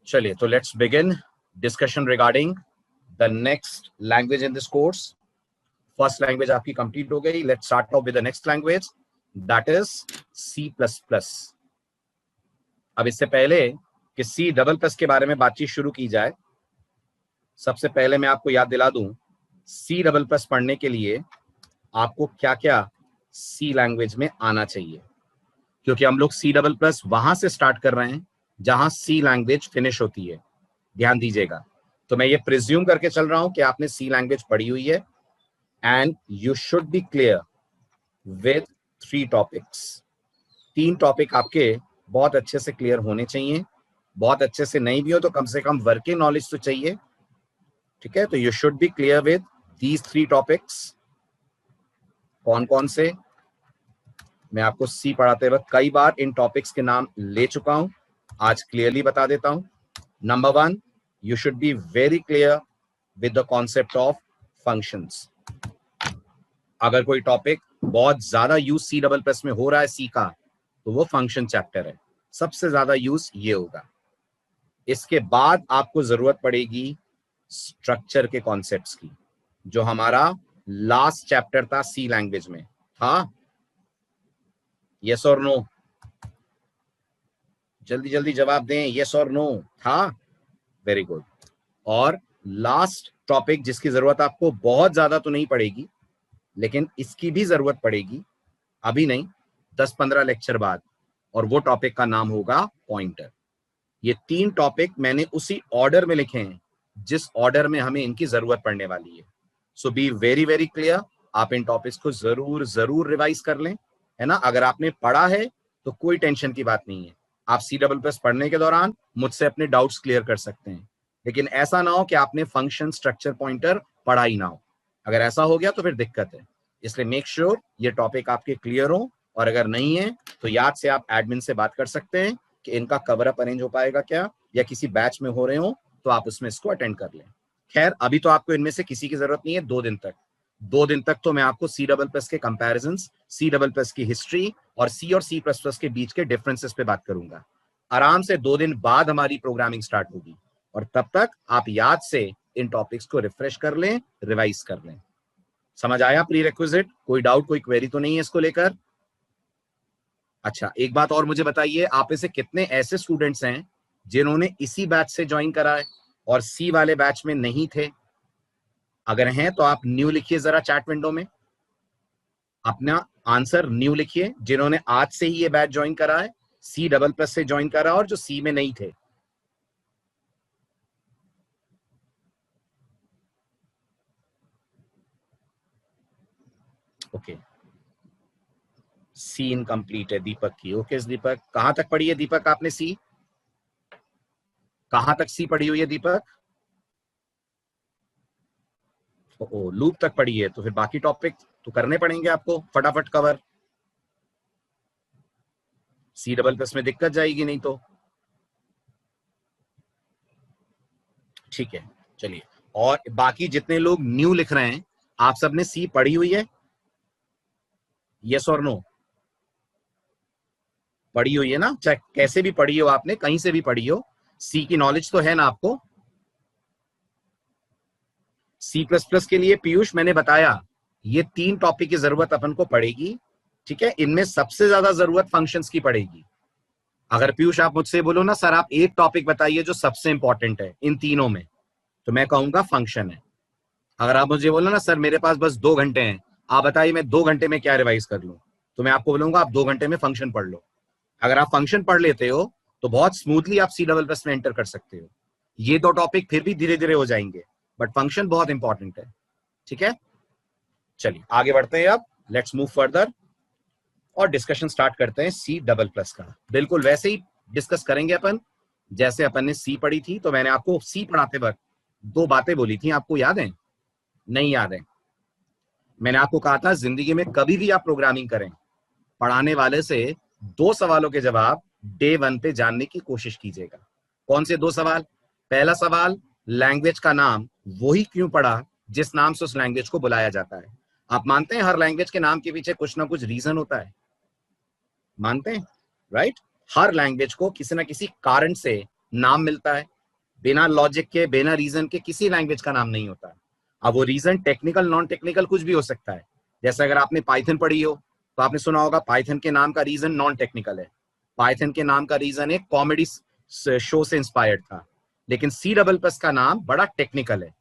चलिए, तो let's begin discussion regarding the next language in this course. First language आपकी complete हो गई। Let's start of with the next language, that is C++। अब इससे पहले कि C++ के बारे में बातचीत शुरू की जाए, सबसे पहले मैं आपको याद दिला दूं, C++ पढ़ने के लिए आपको क्या क्या C लैंग्वेज में आना चाहिए, क्योंकि हम लोग C++ वहां से स्टार्ट कर रहे हैं जहां C लैंग्वेज फिनिश होती है। ध्यान दीजिएगा। तो मैं ये प्रिज्यूम करके चल रहा हूं कि आपने C लैंग्वेज पढ़ी हुई है and you should be clear with 3 topics. 3 topic आपके बहुत अच्छे से क्लियर होने चाहिए। बहुत अच्छे से नहीं भी हो तो कम से कम वर्किंग नॉलेज तो चाहिए। ठीक है, तो you should be clear with these 3 topics. कौन कौन से? मैं आपको C पढ़ाते वक्त कई बार इन टॉपिक्स के नाम ले चुका हूं, आज क्लियरली बता देता हूं। Number 1, you should be very clear with the concept of functions। अगर कोई टॉपिक बहुत ज्यादा यूज C++ में हो रहा है C का, तो वो फंक्शन चैप्टर है, सबसे ज्यादा यूज ये होगा। इसके बाद आपको जरूरत पड़ेगी स्ट्रक्चर के कॉन्सेप्ट्स की, जो हमारा लास्ट चैप्टर था C लैंग्वेज में। हाँ, यस और नो? जल्दी जल्दी जवाब दें, यस और नो था? Very good. और लास्ट टॉपिक जिसकी जरूरत आपको बहुत ज्यादा तो नहीं पड़ेगी, लेकिन इसकी भी जरूरत पड़ेगी, अभी नहीं 10-15 लेक्चर बाद, और वो टॉपिक का नाम होगा पॉइंटर। ये 3 टॉपिक मैंने उसी ऑर्डर में लिखे हैं जिस ऑर्डर में हमें इनकी जरूरत पड़ने वाली है। सो बी वेरी वेरी क्लियर। आप इन टॉपिक्स को जरूर जरूर रिवाइज कर लें, है ना। अगर आपने पढ़ा है तो कोई टेंशन की बात नहीं है, आप C++ पढ़ने के दौरान मुझसे अपने डाउट्स क्लियर कर सकते हैं। लेकिन ऐसा ना हो कि आपने फंक्शन, स्ट्रक्चर, पॉइंटर पढ़ा ही ना हो। अगर ऐसा हो गया तो फिर दिक्कत है। इसलिए मेक श्योर ये टॉपिक आपके क्लियर हो, और अगर नहीं है तो याद से आप एडमिन से बात कर सकते हैं कि इनका कवर अप अरेंज हो पाएगा क्या, या किसी बैच में हो रहे हो तो आप उसमें इसको अटेंड कर लें। खैर, अभी तो आपको इनमें से किसी की जरूरत नहीं है। 2 दिन तक तो मैं आपको C++ के कंपैरिजंस, C++ की हिस्ट्री और C के बीच के डिफरेंसेस पे बात करूंगा। आराम से 2 दिन बाद हमारी प्रोग्रामिंग स्टार्ट होगी, और तब तक आप याद से इन टॉपिक्स को रिफ्रेश कर लें, रिवाइज कर लें। समझ आया प्रीरेक्विजिट? कोई डाउट, कोई क्वेरी तो नहीं है इसको लेकर? अच्छा, एक बात और मुझे बताइए, आप में से कितने ऐसे स्टूडेंट्स हैं जिन्होंने इसी बैच से ज्वाइन करा है और C वाले बैच में नहीं थे? अगर हैं तो आप न्यू लिखिए जरा चैट विंडो में, अपना आंसर न्यू लिखिए, जिन्होंने आज से ही ये बैच ज्वाइन करा है, C++ से ज्वाइन करा और जो C में नहीं थे। ओके, सी इनकम्प्लीट है दीपक की। ओके दीपक, कहां तक पढ़ी है दीपक आपने C? कहां तक C पढ़ी हुई है दीपक? ओ, लूप तक पढ़ी है, तो फिर बाकी टॉपिक तो करने पड़ेंगे आपको फटाफट कवर। C++ में दिक्कत जाएगी नहीं तो। ठीक है, चलिए। और बाकी जितने लोग न्यू लिख रहे हैं, आप सबने C पढ़ी हुई है? यस और नो? पढ़ी हुई है ना? चाहे कैसे भी पढ़ी हो, आपने कहीं से भी पढ़ी हो, C की नॉलेज तो है ना आपको। C++ के लिए पीयूष मैंने बताया, ये 3 टॉपिक की जरूरत अपन को पड़ेगी। ठीक है, इनमें सबसे ज्यादा जरूरत फंक्शंस की पड़ेगी। अगर पीयूष आप मुझसे बोलो ना सर आप एक टॉपिक बताइए जो सबसे इंपॉर्टेंट है इन तीनों में, तो मैं कहूंगा फंक्शन है। अगर आप मुझे बोलो ना सर मेरे पास बस 2 घंटे हैं, आप बताइए मैं 2 घंटे में क्या रिवाइज कर लूं, तो मैं आपको बोलूंगा आप 2 घंटे में फंक्शन पढ़ लो। अगर आप फंक्शन पढ़ लेते हो तो बहुत स्मूथली आप C++ में एंटर कर सकते हो। ये 2 टॉपिक फिर भी धीरे धीरे हो जाएंगे, बट फंक्शन बहुत इंपॉर्टेंट है। ठीक है, चलिए आगे बढ़ते हैं। अब लेट्स मूव फर्दर और डिस्कशन स्टार्ट करते हैं C++ का। बिल्कुल वैसे ही डिस्कस करेंगे अपन जैसे अपन ने C पढ़ी थी। तो मैंने आपको C पढ़ाते वक्त 2 बातें बोली थी, आपको याद है? नहीं याद है? मैंने आपको कहा था जिंदगी में कभी भी आप प्रोग्रामिंग करें, पढ़ाने वाले से 2 सवालों के जवाब डे 1 पे जानने की कोशिश कीजिएगा। कौन से 2 सवाल? पहला सवाल, लैंग्वेज का नाम वही क्यों पढ़ा जिस नाम से उस लैंग्वेज को बुलाया जाता है। आप मानते हैं हर लैंग्वेज के नाम के पीछे कुछ ना कुछ रीजन होता है? मानते हैं? राइट? हर लैंग्वेज को किसी ना किसी कारण से नाम मिलता है। बिना लॉजिक के, बिना रीजन के किसी लैंग्वेज का नाम नहीं होता। अब वो रीजन टेक्निकल, नॉन टेक्निकल कुछ भी हो सकता है। जैसे अगर आपने पाइथन पढ़ी हो तो आपने सुना होगा पाइथन के नाम का रीजन नॉन टेक्निकल है। पाइथन के नाम का रीजन एक कॉमेडी शो से इंस्पायर्ड था। लेकिन सी डबल प्लस का नाम बड़ा टेक्निकल है।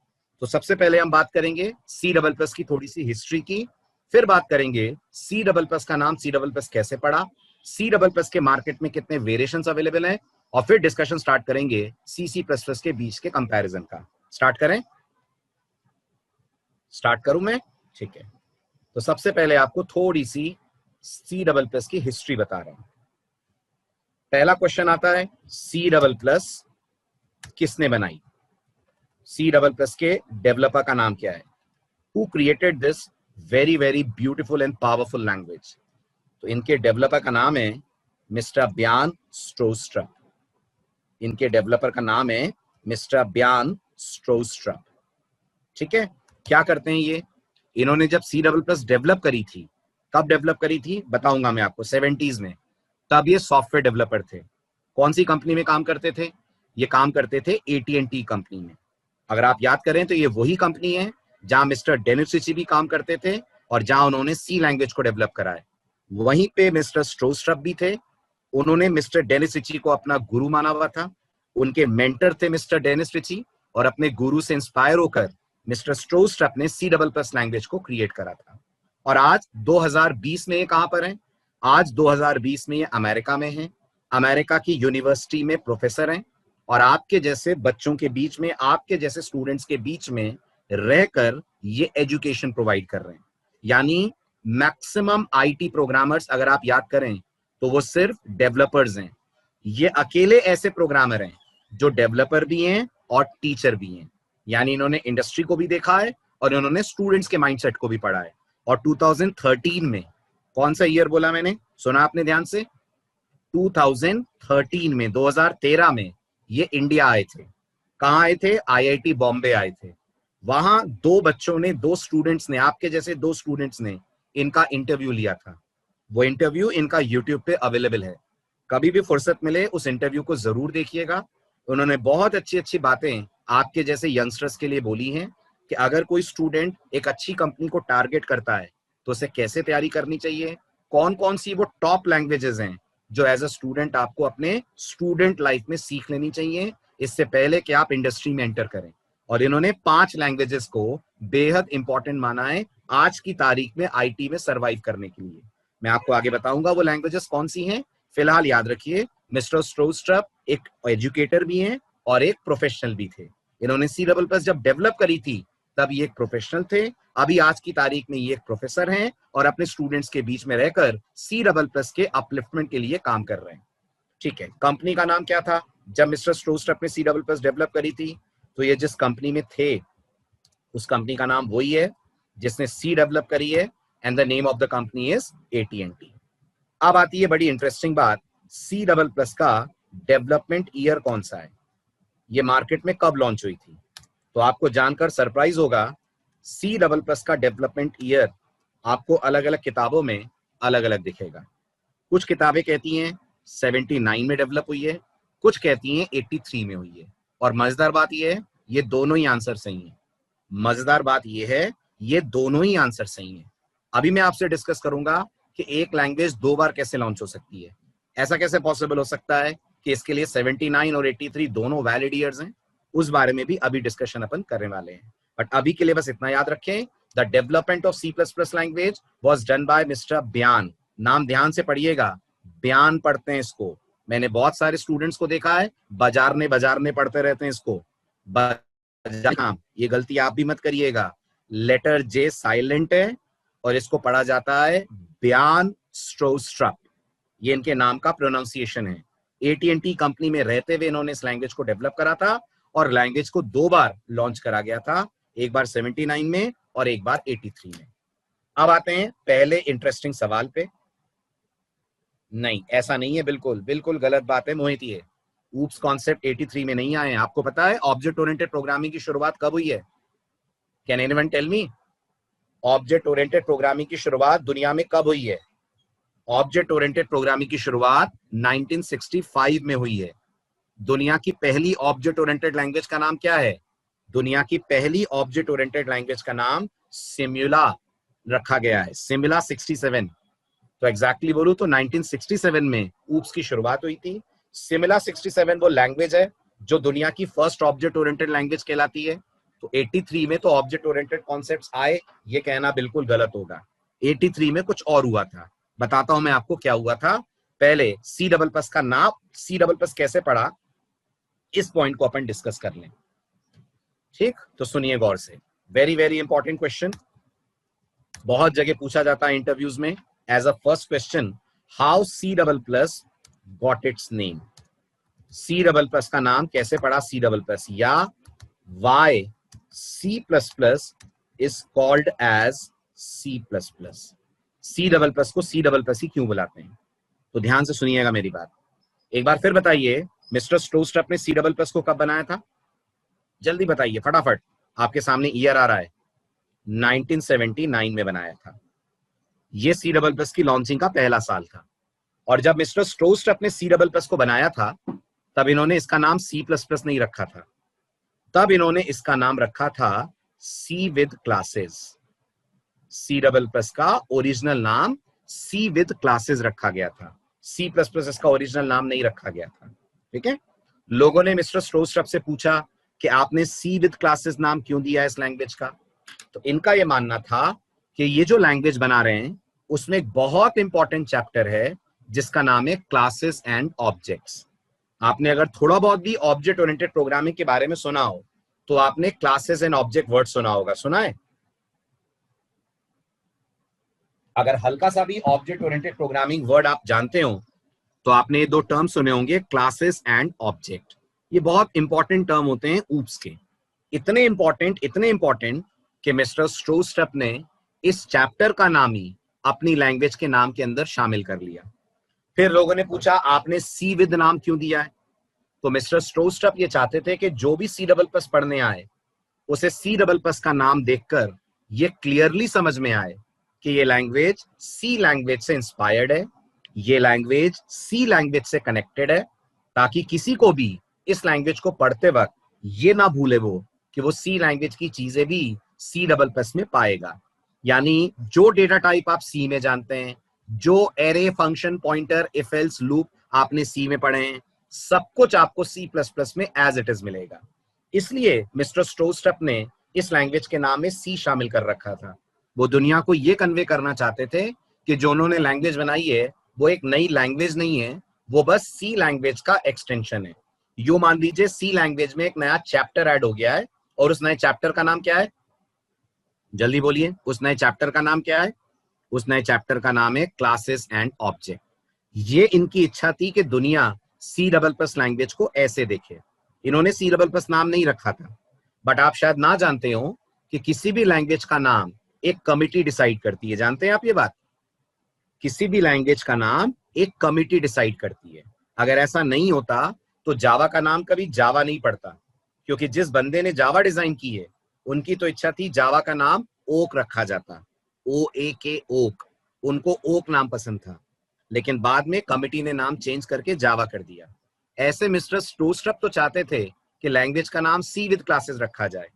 तो सबसे पहले हम बात करेंगे सी डबल प्लस की थोड़ी सी हिस्ट्री की, फिर बात करेंगे सी डबल प्लस का नाम सी डबल प्लस कैसे पड़ा, सी डबल प्लस के मार्केट में कितने वेरिएशंस अवेलेबल हैं, और फिर डिस्कशन स्टार्ट करेंगे सी सी प्लस प्लस के बीच के कंपैरिजन का। स्टार्ट करें? स्टार्ट करूं मैं? ठीक है। तो सबसे पहले आपको थोड़ी सी सी डबल प्लस की हिस्ट्री बता रहा हूं। पहला क्वेश्चन आता है, सी डबल प्लस किसने बनाई? सी डबल प्लस के डेवलपर का नाम क्या है? Who created this very very beautiful and powerful language? तो इनके डेवलपर का नाम है मिस्टर ब्यान स्ट्रोस्ट्रप। इनके डेवलपर का नाम है मिस्टर ब्यान स्ट्रोस्ट्रप। ठीक है। क्या करते हैं ये? इन्होंने जब सी डबल प्लस डेवलप करी थी, कब डेवलप करी थी बताऊंगा मैं आपको, 70s में। तब ये सॉफ्टवेयर डेवलपर थे। कौन सी कंपनी में काम करते थे? ये काम करते थे AT&T कंपनी में। अगर आप याद करें तो ये वही कंपनी है जहां मिस्टर डेनिस रिची भी काम करते थे और जहां उन्होंने सी लैंग्वेज को डेवलप करा है। वहीं पे मिस्टर स्ट्रोस्ट्रप भी थे। उन्होंने मिस्टर डेनिस रिची को अपना गुरु माना हुआ था। उनके मेंटर थे मिस्टर डेनिस रिची, और अपने गुरु से इंस्पायर होकर मिस्टर स्ट्रोस्ट्रप ने सी डबल प्लस लैंग्वेज को क्रिएट करा था। और आज 2020 में ये कहां पर है? आज 2020 में ये अमेरिका में है। अमेरिका की यूनिवर्सिटी में प्रोफेसर हैं, और आपके जैसे बच्चों के बीच में, आपके जैसे स्टूडेंट्स के बीच में रहकर ये एजुकेशन प्रोवाइड कर रहे हैं। यानी मैक्सिमम आईटी प्रोग्रामर्स अगर आप याद करें तो वो सिर्फ डेवलपर्स हैं। ये अकेले ऐसे प्रोग्रामर हैं जो डेवलपर भी हैं और टीचर भी हैं। यानी इन्होंने इंडस्ट्री को भी देखा है और इन्होंने स्टूडेंट्स के माइंडसेट को भी पढ़ा है। और 2013 में, कौन सा ईयर बोला मैंने, सुना आपने ध्यान से? 2013 में, 2013 में ये इंडिया आए थे। कहां आए थे? आईआईटी बॉम्बे आए थे। वहां दो बच्चों ने, दो स्टूडेंट्स ने, आपके जैसे दो स्टूडेंट्स ने इनका इंटरव्यू लिया था। वो इंटरव्यू इनका यूट्यूब पे अवेलेबल है। कभी भी फुर्सत मिले उस इंटरव्यू को जरूर देखिएगा। उन्होंने बहुत अच्छी अच्छी बातें आपके जैसे यंगस्टर्स के लिए बोली हैं कि अगर कोई स्टूडेंट एक अच्छी कंपनी को टारगेट करता है तो उसे कैसे तैयारी करनी चाहिए, कौन कौन सी वो टॉप लैंग्वेजेस हैं जो एज अ स्टूडेंट आपको अपने स्टूडेंट लाइफ में सीख लेनी चाहिए इससे पहले कि आप इंडस्ट्री में एंटर करें। और इन्होंने 5 लैंग्वेजेस को बेहद इंपॉर्टेंट माना है आज की तारीख में आईटी में सरवाइव करने के लिए। मैं आपको आगे बताऊंगा वो लैंग्वेजेस कौन सी हैं। फिलहाल याद रखिए, मिस्टर स्ट्रोस्ट्रप एक एजुकेटर भी हैं और एक प्रोफेशनल भी थे। इन्होंने सी डबल प्लस जब डेवलप करी थी तब ये एक प्रोफेशनल थे। अभी आज की तारीख में ये एक प्रोफेसर हैं और अपने स्टूडेंट्स के बीच में रहकर सी डबल प्लस के अपलिफ्टमेंट के लिए काम कर रहे हैं। ठीक है। कंपनी का नाम क्या था जब मिस्टर स्ट्रोस्ट्रप ने सी डबल प्लस डेवलप करी थी? तो ये जिस कंपनी में थे उस कंपनी का नाम वही है जिसने सी डेवलप करी है, and the name of the company is AT&T। अब आती है बड़ी इंटरेस्टिंग बात, सी डबल प्लस का डेवलपमेंट ईयर कौन सा है? ये मार्केट में कब लॉन्च हुई थी? तो आपको जानकर सरप्राइज होगा, सी डबल प्लस का डेवलपमेंट ईयर आपको अलग अलग किताबों में अलग अलग दिखेगा। कुछ किताबें कहती हैं 79 में डेवलप हुई है, कुछ कहती हैं 83 में हुई है। और मजेदार बात यह है, ये दोनों ही आंसर सही हैं। मजेदार बात यह है, ये दोनों ही आंसर सही हैं। अभी मैं आपसे डिस्कस करूंगा कि एक लैंग्वेज 2 बार कैसे लॉन्च हो सकती है। ऐसा कैसे पॉसिबल हो सकता है कि इसके लिए 79 और 83 दोनों वैलिड ईयर्स हैं, उस बारे में भी अभी डिस्कशन अपन करने वाले हैं। बट अभी के लिए बस इतना याद रखें, the development of C++ language was done by mister ब्यान। नाम ध्यान से पढ़िएगा, ब्यान पढ़ते हैं इसको। मैंने बहुत सारे स्टूडेंट्स को देखा है बाजारने पढ़ते रहते हैं इसको। ये गलती आप भी मत करिएगा। लेटर जे साइलेंट है और इसको पढ़ा जाता है ब्यान स्ट्रोस्ट्रप। ये इनके नाम का प्रोनाउंसिएशन है। AT&T कंपनी में रहते हुए इन्होंने इस लैंग्वेज को डेवलप करा था और लैंग्वेज को 2 बार लॉन्च करा गया था, एक बार 79 में और एक बार 83 में। अब आते हैं पहले इंटरेस्टिंग सवाल पे। नहीं, ऐसा नहीं है, बिल्कुल बिल्कुल गलत बात है मोहित। ये ऊप्स कॉन्सेप्ट 83 में नहीं आए हैं। आपको पता है ऑब्जेक्ट ओरिएंटेड प्रोग्रामिंग की शुरुआत कब हुई है? Can anyone tell me? Object oriented programming की शुरुआत दुनिया में कब हुई है? ऑब्जेक्ट ओरिएंटेड प्रोग्रामिंग की शुरुआत 1965 में हुई है। दुनिया की पहली ऑब्जेक्ट ओरिएंटेड लैंग्वेज का नाम क्या है? दुनिया की पहली ऑब्जेक्ट ओरिएंटेड लैंग्वेज का नाम सिमुला रखा गया है, सिमुला 67। तो एग्जैक्टली बोलूं तो 1967 में ऊप्स की शुरुआत हुई थी। सिमुला 67 वो लैंग्वेज है जो दुनिया की फर्स्ट ऑब्जेक्ट ओरिएंटेड लैंग्वेज कहलाती है। तो 83 में तो ऑब्जेक्ट ओरिएंटेड कॉन्सेप्ट्स आए, ये कहना बिल्कुल गलत होगा। 83 में कुछ और हुआ था, बताता हूं मैं आपको क्या हुआ था। पहले सी डबल प्लस का नाम, सी डबल प्लस कैसे पढ़ा, इस पॉइंट को अपन डिस्कस कर लें। ठीक, तो सुनिए गौर से, वेरी वेरी इंपॉर्टेंट क्वेश्चन, बहुत जगह पूछा जाता है इंटरव्यूज में as a first question, how C double plus got its name. C double plus का नाम कैसे पढ़ा सी डबल प्लस, या why C plus plus is called as C plus plus. C double plus को C double plus ही क्यों बुलाते हैं? तो ध्यान से सुनिएगा मेरी बात, एक बार फिर बताइए, मिस्टर स्टोस्ट्रप ने सी डबल प्लस को कब बनाया था? जल्दी बताइए फटाफट, आपके सामने ईयर आ रहा है, 1979 में बनाया था। ये सी डबल प्लस की लॉन्चिंग का पहला साल था। और जब मिस्टर स्टोस्ट्रप ने सी डबल प्लस को बनाया था, तब इन्होंने इसका नाम सी प्लस प्लस नहीं रखा था, तब इन्होंने इसका नाम रखा था C with classes. C double plus का ओरिजिनल नाम सी विद क्लासेस रखा गया था, सी प्लस प्लस इसका ओरिजिनल नाम नहीं रखा गया था। ठीक है, लोगों ने मिस्टर स्टोस्ट्रप से पूछा कि आपने सी विद क्लासेस नाम क्यों दिया इस लैंग्वेज का? तो इनका यह मानना था कि ये जो लैंग्वेज बना रहे हैं उसमें एक बहुत इंपॉर्टेंट चैप्टर है जिसका नाम है क्लासेस एंड ऑब्जेक्ट्स। आपने अगर थोड़ा बहुत भी ऑब्जेक्ट ओरिएंटेड प्रोग्रामिंग के बारे में सुना हो तो आपने क्लासेस एंड ऑब्जेक्ट वर्ड सुना होगा, सुना है? अगर हल्का सा भी ऑब्जेक्ट ओरिएंटेड प्रोग्रामिंग वर्ड आप जानते हो तो आपने ये दो टर्म सुने होंगे, क्लासेस एंड ऑब्जेक्ट। ये बहुत इंपॉर्टेंट टर्म होते हैं ऊप्स के, इतने इंपॉर्टेंट कि मिस्टर स्टोस्ट्रप ने इस चैप्टर का नाम ही अपनी लैंग्वेज के नाम के अंदर शामिल कर लिया। फिर लोगों ने पूछा आपने सी विद नाम क्यों दिया है? तो मिस्टर स्टोस्ट्रप ये चाहते थे कि जो भी सी डबल प्लस पढ़ने आए उसे सी डबल प्लस का नाम देखकर ये क्लियरली समझ में आए कि ये लैंग्वेज सी लैंग्वेज से इंस्पायर्ड है, ये लैंग्वेज सी लैंग्वेज से कनेक्टेड है, ताकि किसी को भी इस लैंग्वेज को पढ़ते वक्त ये ना भूले वो कि वो सी लैंग्वेज की चीजें भी सी डबल प्लस में पाएगा। यानी जो डेटा टाइप आप सी में जानते हैं, जो array, function, pointer, if else, loop आपने सी में पढ़े हैं, सब कुछ आपको सी प्लस प्लस में एज इट इज मिलेगा। इसलिए मिस्टर स्टोस्ट्रप ने इस लैंग्वेज के नाम में सी शामिल कर रखा था। वो दुनिया को ये कन्वे करना चाहते थे कि जो उन्होंने लैंग्वेज बनाई है वो एक नई लैंग्वेज नहीं है, वो बस सी लैंग्वेज का एक्सटेंशन है। यू मान लीजिए सी लैंग्वेज में एक नया चैप्टर ऐड हो गया है, और उस नए चैप्टर का नाम क्या है? जल्दी बोलिए, उस नए चैप्टर का नाम क्या है? उस नए चैप्टर का नाम है क्लासेस एंड ऑब्जेक्ट। ये इनकी इच्छा थी कि दुनिया सी डबल प्लस लैंग्वेज को ऐसे देखे। इन्होंने सी डबल प्लस नाम नहीं रखा था, बट आप शायद ना जानते हो कि किसी भी लैंग्वेज का नाम एक कमिटी डिसाइड करती है। जानते हैं आप ये बात? किसी भी लैंग्वेज का नाम एक कमिटी डिसाइड करती है। अगर ऐसा नहीं होता तो जावा का नाम कभी जावा नहीं पड़ता, क्योंकि जिस बंदे ने जावा डिजाइन की है उनकी तो इच्छा थी जावा का नाम ओक रखा जाता, OAK, ओक। उनको ओक नाम पसंद था, लेकिन बाद में कमिटी ने नाम चेंज करके जावा कर दिया। ऐसे मिस्टर स्टोस्ट्रप तो चाहते थे कि लैंग्वेज का नाम सी विद क्लासेस रखा जाए,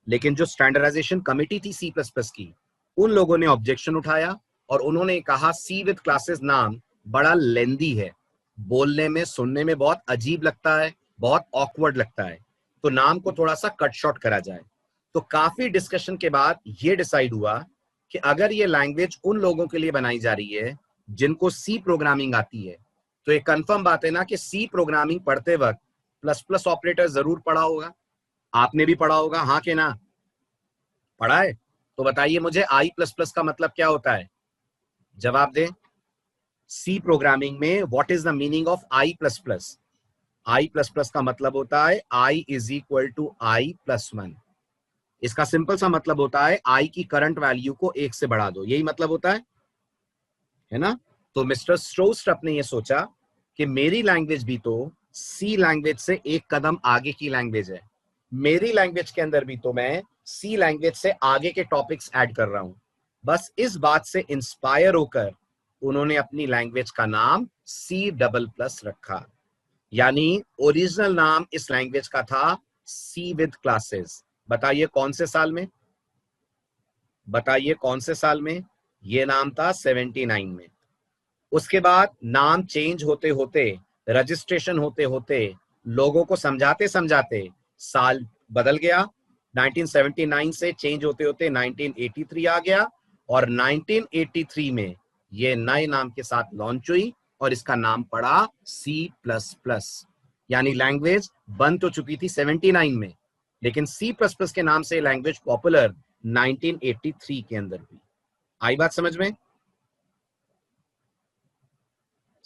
लेकिन जो स्टैंडर्डाइजेशन कमिटी थी सी प्लस प्लस की, उन लोगों ने ऑब्जेक्शन उठाया और उन्होंने कहा सी विद क्लासेस नाम बड़ा लेंदी है, बोलने में, सुनने में बहुत अजीब लगता है, बहुत ऑकवर्ड लगता है, तो नाम को थोड़ा सा कट शॉर्ट करा जाए। तो काफी डिस्कशन के बाद ये डिसाइड हुआ कि अगर ये लैंग्वेज उन लोगों के लिए बनाई जा रही है जिनको सी प्रोग्रामिंग आती है, तो एक कंफर्म बात है ना कि सी प्रोग्रामिंग पढ़ते वक्त प्लस प्लस ऑपरेटर जरूर पढ़ा होगा। आपने भी पढ़ा होगा, हाँ कि ना? पढ़ा है? तो बताइए मुझे आई प्लस प्लस का मतलब क्या होता है? जवाब दें। सी प्रोग्रामिंग में what is the meaning of I plus plus? I plus plus का मतलब होता है I is equal to I plus 1। इसका सिंपल सा मतलब होता है आई की करंट वैल्यू को 1 से बढ़ा दो, यही मतलब होता है ना? तो मिस्टर स्टोस्ट्रप ने यह सोचा कि मेरी लैंग्वेज भी तो सी लैंग्वेज से एक कदम आगे की लैंग्वेज है, मेरी लैंग्वेज के अंदर भी तो मैं सी लैंग्वेज से आगे के टॉपिक्स ऐड कर रहा हूं। बस इस बात से इंस्पायर होकर उन्होंने अपनी लैंग्वेज का नाम सी डबल प्लस रखा। यानी ओरिजिनल नाम इस लैंग्वेज का था सी विद क्लासेस। बताइए कौन से साल में, बताइए कौन से साल में? ये नाम था 79 में। उसके बाद नाम चेंज होते होते, रजिस्ट्रेशन होते होते, लोगों को समझाते समझाते साल बदल गया। 1979 से चेंज होते होते 1983 आ गया और 1983 में ये नए नाम के साथ लॉन्च हुई और इसका नाम पड़ा C++। यानी लैंग्वेज बन तो चुकी थी 79 में, लेकिन C++ के नाम से लैंग्वेज पॉपुलर 1983 के अंदर हुई। आई बात समझ में?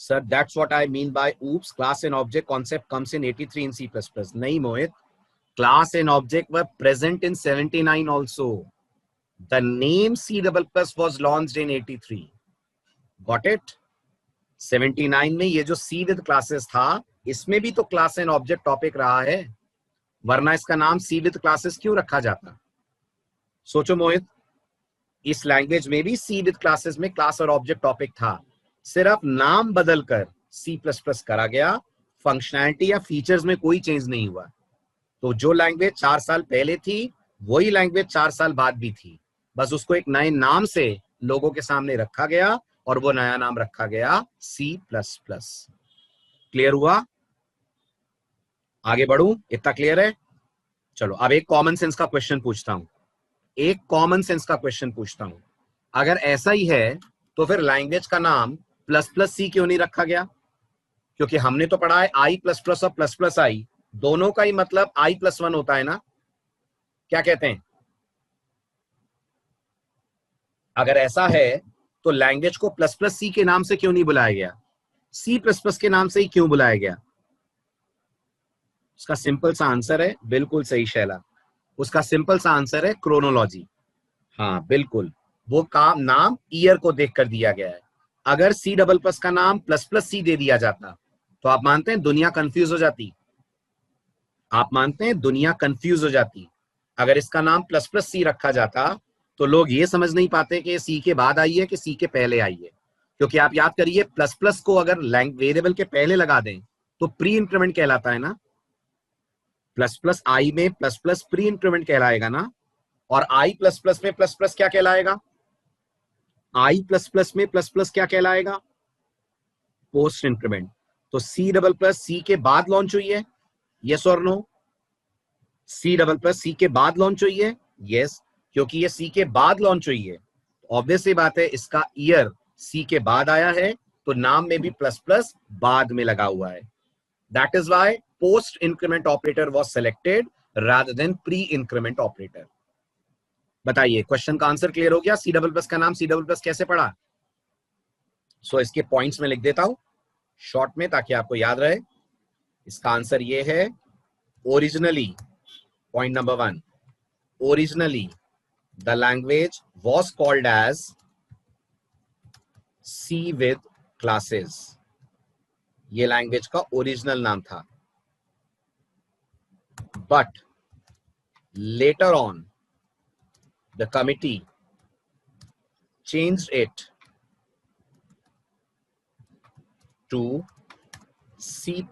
Sir, that's what I mean by oops, class and object concept comes in 83 in C++. नहीं मोहित, class and object were present in 79 also. The name C++ was launched in 83. Got it? 79 में ये जो C with classes था, इसमें भी तो class and object topic रहा है, वरना इसका नाम C with classes क्यों रखा जाता? सोचो मोहित, इस लैंग्वेज में भी C with classes में क्लास और ऑब्जेक्ट टॉपिक था, सिर्फ नाम बदलकर C++ करा गया, फंक्शनैलिटी या फीचर्स में कोई चेंज नहीं हुआ। तो जो लैंग्वेज 4 साल पहले थी वही लैंग्वेज 4 साल बाद भी थी, बस उसको एक नए नाम से लोगों के सामने रखा गया और वो नया नाम रखा गया C++। क्लियर हुआ? आगे बढ़ूं? इतना क्लियर है? चलो अब एक कॉमन सेंस का क्वेश्चन पूछता हूं, एक कॉमन सेंस का क्वेश्चन पूछता हूं। अगर ऐसा ही है तो फिर लैंग्वेज का नाम ++C क्यों नहीं रखा गया? क्योंकि हमने तो पढ़ा है I++ और ++I दोनों का ही मतलब I+1 होता है ना, क्या कहते हैं? अगर ऐसा है तो लैंग्वेज को ++C के नाम से क्यों नहीं बुलाया गया, C++ के नाम से ही क्यों बुलाया गया? उसका सिंपल सा आंसर है, बिल्कुल सही शैला, उसका सिंपल सा आंसर है क्रोनोलॉजी। हाँ बिल्कुल, वो काम नाम ईयर को देखकर दिया गया है। अगर C++ का नाम ++C दे दिया जाता तो आप मानते हैं दुनिया कंफ्यूज हो जाती? आप मानते हैं दुनिया कंफ्यूज हो जाती? अगर इसका नाम ++C रखा जाता तो लोग ये समझ नहीं पाते कि C के बाद आई है कि C के पहले आई है। क्योंकि आप याद करिए, ++ को अगर वेरिएबल के पहले लगा दें तो प्री इंक्रीमेंट कहलाता है ना, ++I में ++ प्री इंक्रीमेंट कहलाएगा ना, और I++ में ++ क्या कहलाएगा? I++ में ++ क्या कहलाएगा? Post increment. तो C++ के बाद लॉन्च हुई है, यस और नो? C++ के बाद लॉन्च हुई है, यस, क्योंकि ये C के बाद लॉन्च हुई है, ऑब्वियस सी बात है इसका ईयर C के बाद आया है, तो नाम में भी ++ बाद में लगा हुआ है। That is why post increment operator was selected rather than pre increment operator. बताइए, क्वेश्चन का आंसर क्लियर हो गया? C++ का नाम C++ कैसे पड़ा? सो इसके पॉइंट्स में लिख देता हूं शॉर्ट में ताकि आपको याद रहे। इसका आंसर ये है, originally, point number 1, originally the language was called as C with classes। ये लैंग्वेज का ओरिजिनल नाम था, but later on the committee changed it to C++।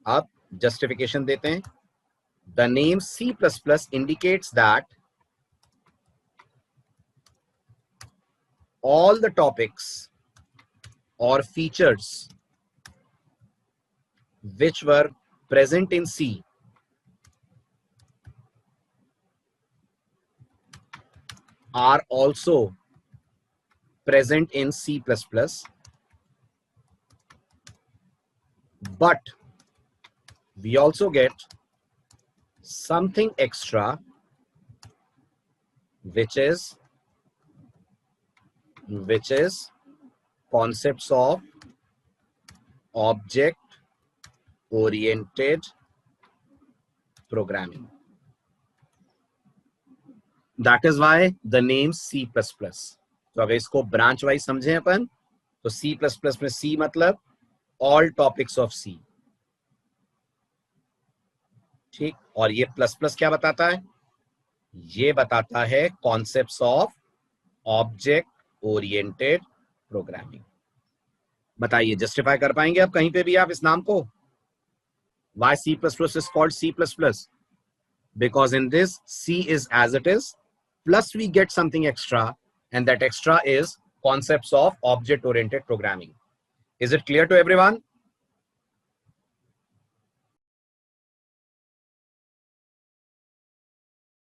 अब जस्टिफिकेशन देते हैं। The name C++ indicates that all the topics or features which were present in C are also present in C++, but we also get something extra, which is concepts of object oriented programming। That is why the name C++। तो अगर इसको branch wise समझें अपन, तो C++ में C मतलब all topics of C, ठीक, और ये ++ क्या बताता है? ये बताता है concepts of object oriented programming. बताइए, जस्टिफाई कर पाएंगे अब कहीं पे भी आप इस नाम को? Why C++ is called C++? Because in this, C is as it is, plus we get something extra, and that extra is concepts of object-oriented programming. Is it clear to everyone?